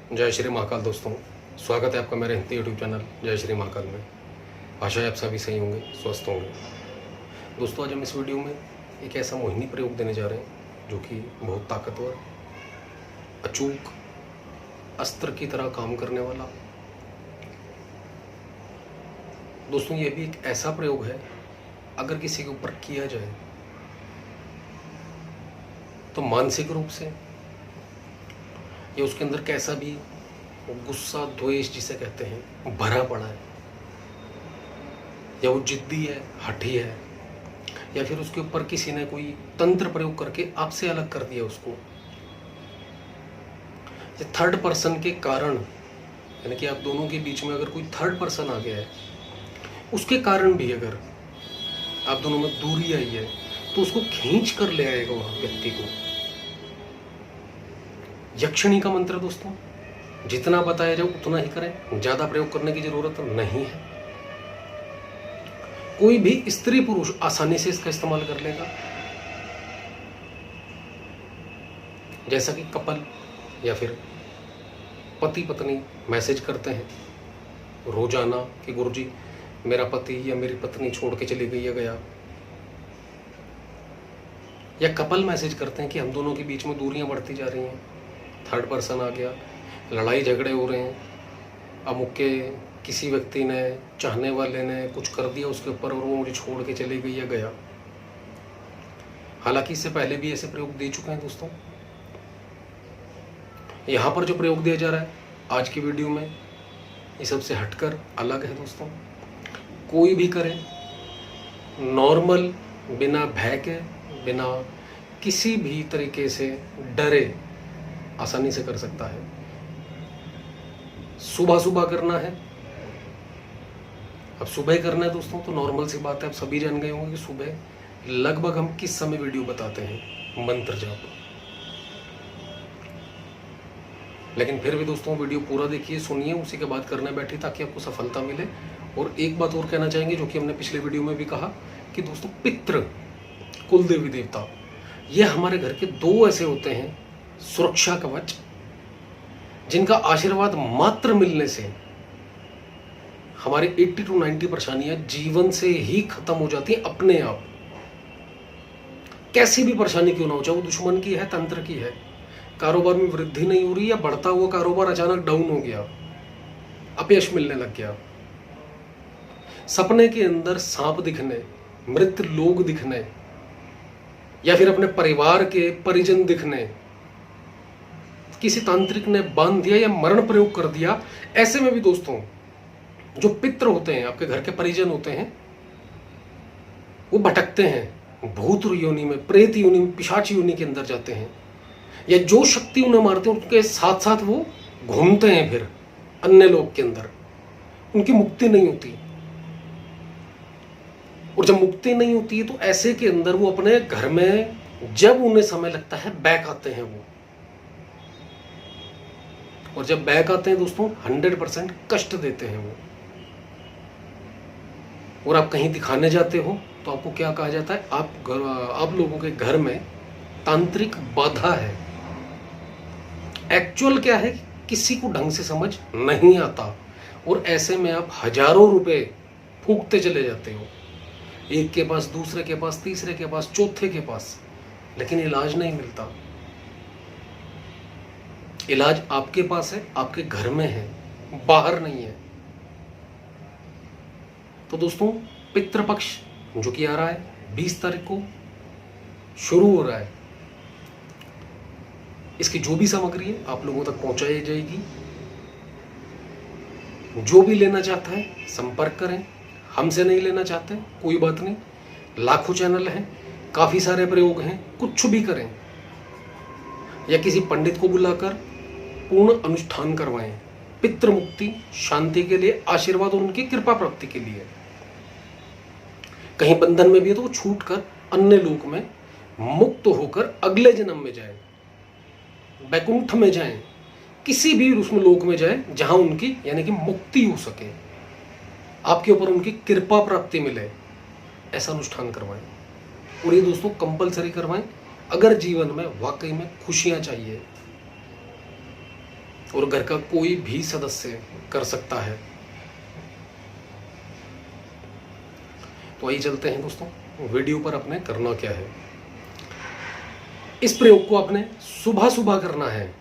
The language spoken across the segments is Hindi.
जय श्री महाकाल दोस्तों, स्वागत है आपका मेरे हिंदी यूट्यूब चैनल जय श्री महाकाल में। आशा है आप सभी सही होंगे, स्वस्थ होंगे। दोस्तों, आज हम इस वीडियो में एक ऐसा मोहिनी प्रयोग देने जा रहे हैं जो कि बहुत ताकतवर, अचूक, अस्त्र की तरह काम करने वाला। दोस्तों, ये भी एक ऐसा प्रयोग है, अगर किसी के ऊपर किया जाए तो मानसिक रूप से या उसके अंदर कैसा भी गुस्सा, द्वेष जिसे कहते हैं, भरा पड़ा है, या वो जिद्दी है, हठी है, या फिर उसके ऊपर किसी ने कोई तंत्र प्रयोग करके आपसे अलग कर दिया उसको, या थर्ड पर्सन के कारण, यानी कि आप दोनों के बीच में अगर कोई थर्ड पर्सन आ गया है, उसके कारण भी अगर आप दोनों में दूरी आई है तो उसको खींच कर ले आएगा वहां व्यक्ति को। यक्षिणी का मंत्र दोस्तों, जितना बताया जाए उतना ही करें, ज्यादा प्रयोग करने की जरूरत नहीं है। कोई भी स्त्री पुरुष आसानी से इसका इस्तेमाल कर लेगा। जैसा कि कपल या फिर पति पत्नी मैसेज करते हैं रोजाना कि गुरुजी मेरा पति या मेरी पत्नी छोड़ के चली गई या गया, या कपल मैसेज करते हैं कि हम दोनों के बीच में दूरियां बढ़ती जा रही हैं, थर्ड पर्सन आ गया, लड़ाई झगड़े हो रहे हैं, अमुक के किसी व्यक्ति ने, चाहने वाले ने कुछ कर दिया उसके ऊपर और वो मुझे छोड़ के चली गई या गया। हालांकि इससे पहले भी ऐसे प्रयोग दे चुके हैं दोस्तों। यहाँ पर जो प्रयोग दिया जा रहा है आज की वीडियो में, ये सबसे हटकर अलग है दोस्तों। कोई भी करे, नॉर्मल, बिना भय के, बिना किसी भी तरीके से डरे, आसानी से कर सकता है। सुबह सुबह करना है। अब सुबह करना है दोस्तों तो नॉर्मल सी बात है, आप सभी जान गए होंगे कि सुबह लगभग हम किस समय वीडियो बताते हैं, मंत्र जाप। लेकिन फिर भी दोस्तों वीडियो पूरा देखिए, सुनिए, उसी के बाद करने बैठिए ताकि आपको सफलता मिले। और एक बात और कहना चाहेंगे जो कि हमने पिछले वीडियो में भी कहा कि दोस्तों, पितृ, कुल देवी देवता, ये हमारे घर के दो ऐसे होते हैं सुरक्षा कवच, जिनका आशीर्वाद मात्र मिलने से हमारी 80 to 90 परेशानियां जीवन से ही खत्म हो जाती हैं अपने आप। कैसी भी परेशानी क्यों ना हो, चाहे वो दुश्मन की है, तंत्र की है, कारोबार में वृद्धि नहीं हो रही या बढ़ता हुआ कारोबार अचानक डाउन हो गया, अपयश मिलने लग गया, सपने के अंदर सांप दिखने, मृत लोग दिखने, या फिर अपने परिवार के परिजन दिखने, किसी तांत्रिक ने बांध दिया या मरण प्रयोग कर दिया, ऐसे में भी दोस्तों जो पितृ होते हैं, आपके घर के परिजन होते हैं, वो भटकते हैं, भूत योनि में, प्रेत योनि में, पिशाच योनि के अंदर जाते हैं, या जो शक्ति उन्हें मारते हैं उनके साथ साथ वो घूमते हैं फिर अन्य लोक के अंदर, उनकी मुक्ति नहीं होती। और जब मुक्ति नहीं होती है तो ऐसे के अंदर वो अपने घर में जब उन्हें समय लगता है बैक आते हैं वो, और जब बैक आते हैं दोस्तों 100% कष्ट देते हैं वो। और आप कहीं दिखाने जाते हो तो आपको क्या कहा जाता है, आप लोगों के घर में तांत्रिक बाधा है। एक्चुअल क्या है किसी को ढंग से समझ नहीं आता, और ऐसे में आप हजारों रुपए फूकते चले जाते हो, एक के पास, दूसरे के पास, तीसरे के पास, चौथे के पास, लेकिन इलाज नहीं मिलता। इलाज आपके पास है, आपके घर में है, बाहर नहीं है। तो दोस्तों, पितृपक्ष जो कि आ रहा है 20 तारीख को शुरू हो रहा है, इसकी जो भी सामग्री है आप लोगों तक पहुंचाई जाएगी। जो भी लेना चाहता है संपर्क करें, हमसे नहीं लेना चाहते कोई बात नहीं, लाखों चैनल हैं, काफी सारे प्रयोग हैं, कुछ भी करें, या किसी पंडित को बुलाकर पूर्ण अनुष्ठान करवाएं, पितृ मुक्ति, शांति के लिए, आशीर्वाद और उनकी कृपा प्राप्ति के लिए। कहीं बंधन में भी है तो वो छूट कर अन्य लोक में मुक्त होकर अगले जन्म में जाए, वैकुंठ में जाएं, किसी भी उसमें लोक में जाए जहां उनकी यानी कि मुक्ति हो सके, आपके ऊपर उनकी कृपा प्राप्ति मिले, ऐसा अनुष्ठान करवाएं। और ये दोस्तों कंपलसरी करवाएं अगर जीवन में वाकई में खुशियां चाहिए। और घर का कोई भी सदस्य कर सकता है। तो आइए चलते हैं दोस्तों वीडियो पर। अपने करना क्या है, इस प्रयोग को आपने सुबह सुबह करना है।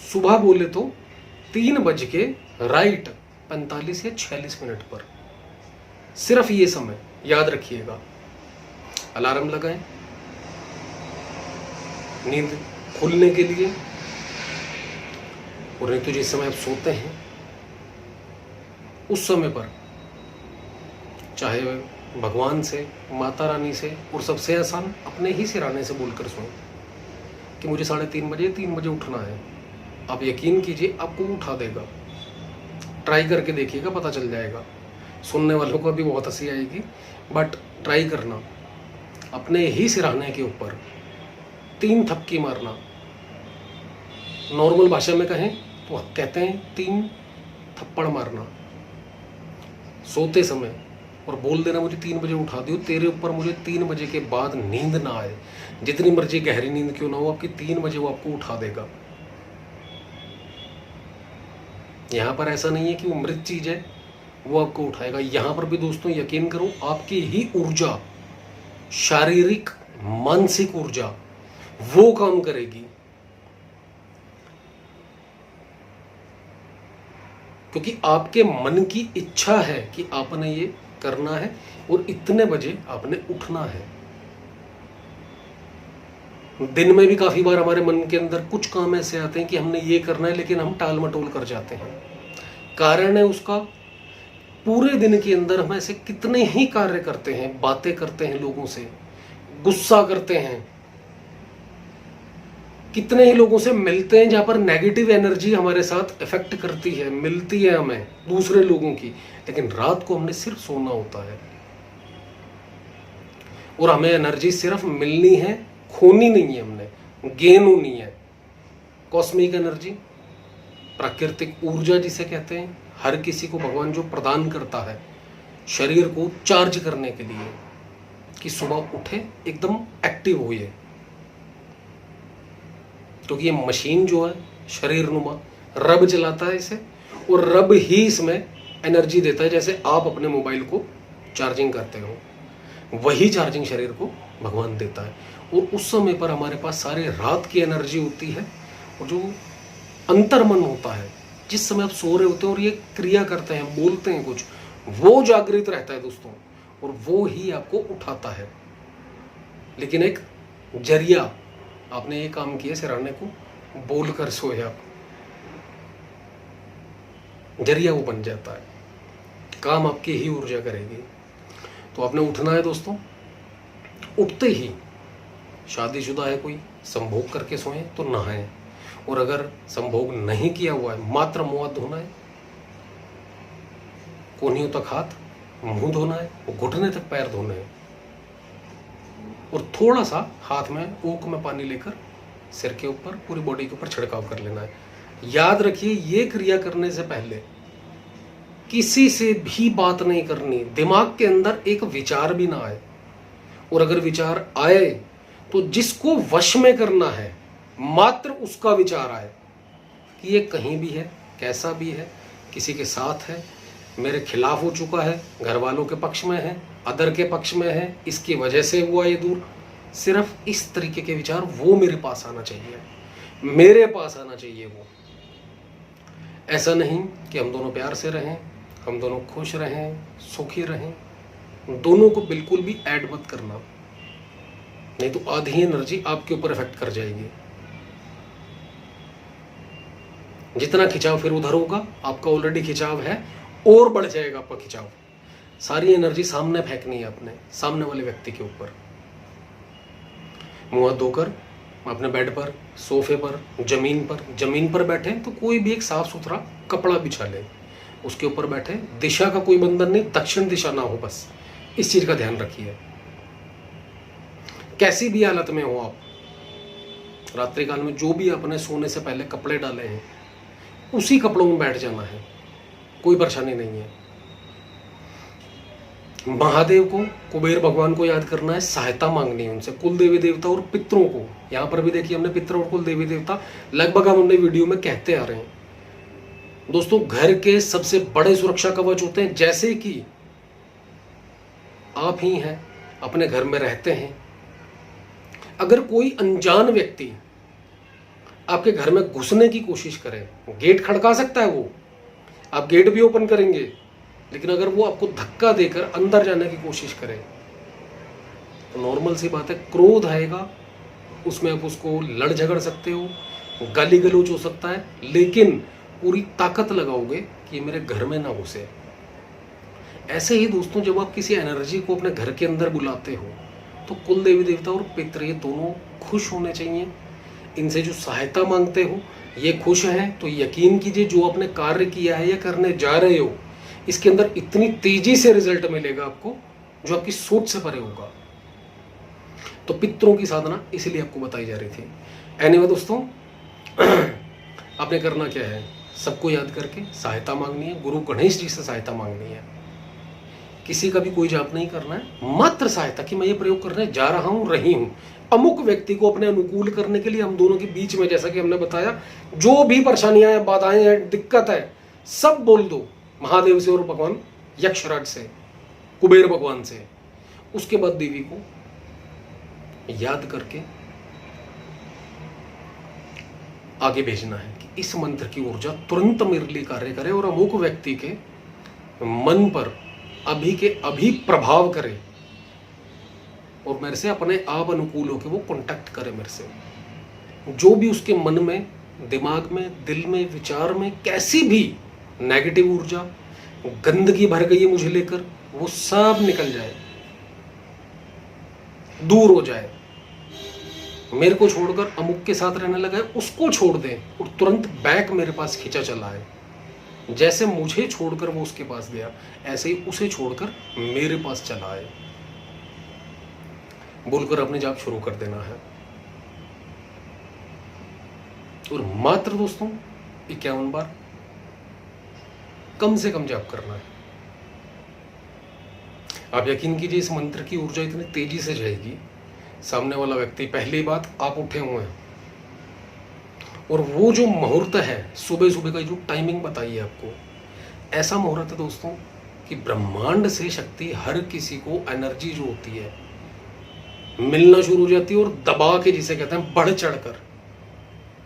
सुबह बोले तो 3:45 या 46 मिनट पर, सिर्फ ये समय याद रखिएगा। अलार्म लगाएं नींद खुलने के लिए, और नहीं तो जिस समय आप सोते हैं उस समय पर चाहे भगवान से, माता रानी से, और सबसे आसान अपने ही सिराने से बोलकर सोएं कि मुझे 3:30 बजे उठना है। आप यकीन कीजिए आपको उठा देगा। ट्राई करके देखिएगा, पता चल जाएगा। सुनने वालों को भी बहुत हंसी आएगी, बट ट्राई करना। अपने ही सिराने के ऊपर 3 थपकी मारना। नॉर्मल भाषा में कहें तो कहते हैं 3 थप्पड़ मारना सोते समय, और बोल देना मुझे 3 बजे उठा दियो, तेरे ऊपर मुझे 3 बजे के बाद नींद ना आए। जितनी मर्जी गहरी नींद क्यों ना हो, आपकी 3 बजे वो आपको उठा देगा। यहां पर ऐसा नहीं है कि वो मृत चीज है वो आपको उठाएगा। यहां पर भी दोस्तों यकीन करो, आपकी ही ऊर्जा, शारीरिक मानसिक ऊर्जा वो काम करेगी, क्योंकि आपके मन की इच्छा है कि आपने ये करना है और इतने बजे आपने उठना है। दिन में भी काफी बार हमारे मन के अंदर कुछ काम ऐसे आते हैं कि हमने ये करना है, लेकिन हम टाल मटोल कर जाते हैं। कारण है उसका, पूरे दिन के अंदर हम ऐसे कितने ही कार्य करते हैं, बातें करते हैं लोगों से, गुस्सा करते हैं, कितने ही लोगों से मिलते हैं जहां पर नेगेटिव एनर्जी हमारे साथ इफेक्ट करती है, मिलती है हमें दूसरे लोगों की। लेकिन रात को हमने सिर्फ सोना होता है, और हमें एनर्जी सिर्फ मिलनी है, खोनी नहीं है, हमने गेन होनी है। कॉस्मिक एनर्जी, प्राकृतिक ऊर्जा जिसे कहते हैं, हर किसी को भगवान जो प्रदान करता है शरीर को चार्ज करने के लिए, कि सुबह उठे एकदम एक्टिव हुए। क्योंकि ये मशीन जो है शरीर नुमा, रब चलाता है इसे, और रब ही इसमें एनर्जी देता है। जैसे आप अपने मोबाइल को चार्जिंग करते हो, वही चार्जिंग शरीर को भगवान देता है। और उस समय पर हमारे पास सारी रात की एनर्जी होती है, और जो अंतर्मन होता है, जिस समय आप सो रहे होते हैं और ये क्रिया करते हैं, बोलते हैं कुछ, वो जागृत रहता है दोस्तों, और वो ही आपको उठाता है। लेकिन एक जरिया, आपने ये काम किया सिराने को बोल कर सोए आप, जरिया वो बन जाता है, काम आपकी ही ऊर्जा करेगी। तो आपने उठना है दोस्तों। उठते ही शादीशुदा है कोई, संभोग करके सोए तो नहाएं, और अगर संभोग नहीं किया हुआ है, मात्र मुंह धोना है, कोहनियों तक हाथ, मुंह धोना है, और घुटने तक पैर धोने हैं, और थोड़ा सा हाथ में ऊक में पानी लेकर सिर के ऊपर, पूरी बॉडी के ऊपर छिड़काव कर लेना है। याद रखिए, ये क्रिया करने से पहले किसी से भी बात नहीं करनी, दिमाग के अंदर एक विचार भी ना आए, और अगर विचार आए तो जिसको वश में करना है मात्र उसका विचार आए कि ये कहीं भी है, कैसा भी है, किसी के साथ है, मेरे खिलाफ हो चुका है, घर वालों के पक्ष में है, अदर के पक्ष में है, इसकी वजह से हुआ ये दूर। सिर्फ इस तरीके के विचार वो मेरे पास आना चाहिए, मेरे पास आना चाहिए वो। ऐसा नहीं कि हम दोनों प्यार से रहें, हम दोनों खुश रहें, सुखी रहें, दोनों को बिल्कुल भी ऐड मत करना, नहीं तो आधी एनर्जी आपके ऊपर इफेक्ट कर जाएगी। जितना खिंचाव फिर उधर होगा, आपका ऑलरेडी खिंचाव है, और बढ़ जाएगा आपका खिंचाव। सारी एनर्जी सामने फेंकनी है अपने सामने वाले व्यक्ति के ऊपर। मुंह धोकर अपने बेड पर, सोफे पर, जमीन पर बैठे तो कोई भी एक साफ सुथरा कपड़ा बिछा ले, उसके ऊपर बैठे। दिशा का कोई बंधन नहीं, दक्षिण दिशा ना हो, बस इस चीज का ध्यान रखिए। कैसी भी हालत में हो आप, रात्रि काल में जो भी आपने सोने से पहले कपड़े डाले हैं उसी कपड़ों में बैठ जाना है, कोई परेशानी नहीं है। महादेव को, कुबेर भगवान को याद करना है, सहायता मांगनी है उनसे, कुल देवी देवता और पितरों को। यहां पर भी देखिए हमने पितर और कुल देवी देवता लगभग हम अपने वीडियो में कहते आ रहे हैं, दोस्तों घर के सबसे बड़े सुरक्षा कवच होते हैं, जैसे कि आप ही हैं, अपने घर में रहते हैं, अगर कोई अनजान व्यक्ति आपके घर में घुसने की कोशिश करे, गेट खड़का सकता है वो, आप गेट भी ओपन करेंगे, लेकिन अगर वो आपको धक्का देकर अंदर जाने की कोशिश करे तो नॉर्मल सी बात है, क्रोध आएगा, उसमें आप उसको लड़ झगड़ सकते हो, गाली गलौज हो सकता है, लेकिन पूरी ताकत लगाओगे कि ये मेरे घर में ना घुसे। ऐसे ही दोस्तों, जब आप किसी एनर्जी को अपने घर के अंदर बुलाते हो तो कुल देवी देवता और पितृ ये दोनों खुश होने चाहिए। इनसे जो सहायता मांगते हो ये खुश हैं, तो यकीन कीजिए जो आपने कार्य किया है या करने जा रहे हो, इसके अंदर इतनी तेजी से रिजल्ट मिलेगा आपको जो आपकी सोच से परे होगा। तो पितरों की साधना इसलिए आपको बताई जा रही थी। एनीवे दोस्तों, आपने करना क्या है, सबको याद करके सहायता मांगनी है, गुरु गणेश जी से सहायता मांगनी है। किसी का भी कोई जाप नहीं करना है, मात्र सहायता कि मैं ये प्रयोग करने जा रहा हूं, रही हूं। अमुक व्यक्ति को अपने अनुकूल करने के लिए हम दोनों के बीच में, जैसा कि हमने बताया, जो भी परेशानियां हैं, बाधाएं हैं, दिक्कत है, सब बोल दो महादेव से और भगवान यक्षराज से, कुबेर भगवान से। उसके बाद देवी को याद करके आगे भेजना है कि इस मंत्र की ऊर्जा तुरंत मेरे लिए कार्य करे और अमुक व्यक्ति के मन पर अभी के अभी प्रभाव करे और मेरे से अपने आप अनुकूल होकर वो कांटेक्ट करे मेरे से। जो भी उसके मन में, दिमाग में, दिल में, विचार में कैसी भी नेगेटिव ऊर्जा, गंदगी भर गई है मुझे लेकर, वो सब निकल जाए, दूर हो जाए। मेरे को छोड़कर अमुक के साथ रहने लगा है, उसको छोड़ दें और तुरंत बैक मेरे पास खींचा चला है। जैसे मुझे छोड़कर वो उसके पास गया, ऐसे ही उसे छोड़कर मेरे पास चला आए, बोलकर अपने जाप शुरू कर देना है। और मात्र दोस्तों 51 बार कम से कम जाप करना है। आप यकीन कीजिए, इस मंत्र की ऊर्जा इतनी तेजी से जाएगी, सामने वाला व्यक्ति, पहली बात आप उठे हुए हैं और वो जो मुहूर्त है, सुबह सुबह का जो टाइमिंग बताई है आपको, ऐसा मुहूर्त है दोस्तों कि ब्रह्मांड से शक्ति, हर किसी को एनर्जी जो होती है मिलना शुरू हो जाती है और दबा के, जिसे कहते हैं बढ़ चढ़कर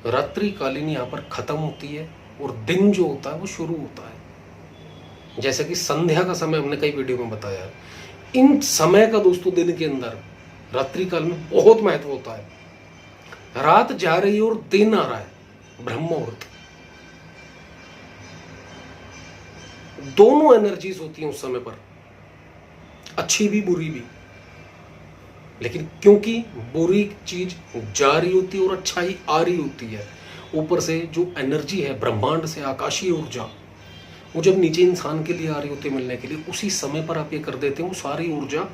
रात्रि कालीन यहाँ पर खत्म होती है और दिन जो होता है वो शुरू होता है। जैसे कि संध्या का समय हमने कई वीडियो में बताया है। इन समय का दोस्तों दिन के अंदर रात्रि काल में बहुत महत्व होता है। रात जा रही है और दिन आ रहा है, ब्रह्म मुहूर्त, दोनों एनर्जीज होती हैं उस समय पर, अच्छी भी बुरी भी। लेकिन क्योंकि बुरी चीज जा रही होती है और अच्छाई आ रही होती है, ऊपर से जो एनर्जी है ब्रह्मांड से, आकाशीय ऊर्जा, वो जब नीचे इंसान के लिए आ रही होती है मिलने के लिए, उसी समय पर आप ये कर देते हैं, वो सारी ऊर्जा,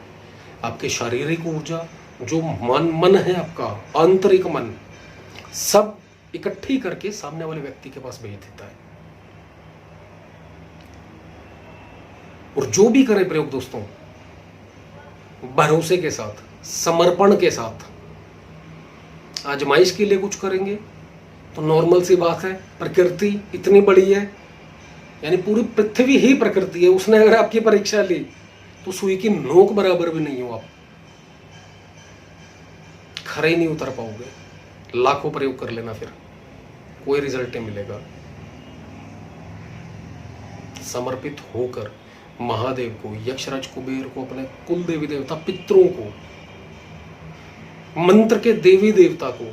आपके शारीरिक ऊर्जा, जो मन है आपका आंतरिक मन, सब इकट्ठी करके सामने वाले व्यक्ति के पास भेज देता है। और जो भी करे प्रयोग दोस्तों, भरोसे के साथ, समर्पण के साथ। आजमाइश के लिए कुछ करेंगे तो नॉर्मल सी बात है, प्रकृति इतनी बड़ी है, यानी पूरी पृथ्वी ही प्रकृति है, उसने अगर आपकी परीक्षा ली तो सुई की नोक बराबर भी नहीं हो, आप खरे ही नहीं उतर पाओगे। लाखों प्रयोग कर लेना, फिर कोई रिजल्ट नहीं मिलेगा। समर्पित होकर महादेव को, यक्षराज कुबेर को, अपने कुल देवी देवता, पितरों को, मंत्र के देवी देवता को,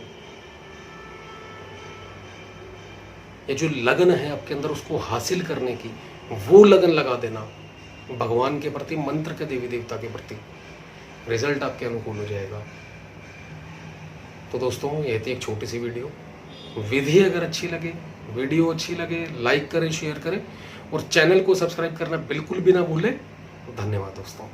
ये जो लगन है आपके अंदर उसको हासिल करने की, वो लगन लगा देना भगवान के प्रति, मंत्र के देवी देवता के प्रति, रिजल्ट आपके अनुकूल हो जाएगा। तो दोस्तों, ये थी एक छोटी सी वीडियो। विधि अगर अच्छी लगे, वीडियो अच्छी लगे, लाइक करें, शेयर करें और चैनल को सब्सक्राइब करना बिल्कुल भी ना भूलें। धन्यवाद दोस्तों।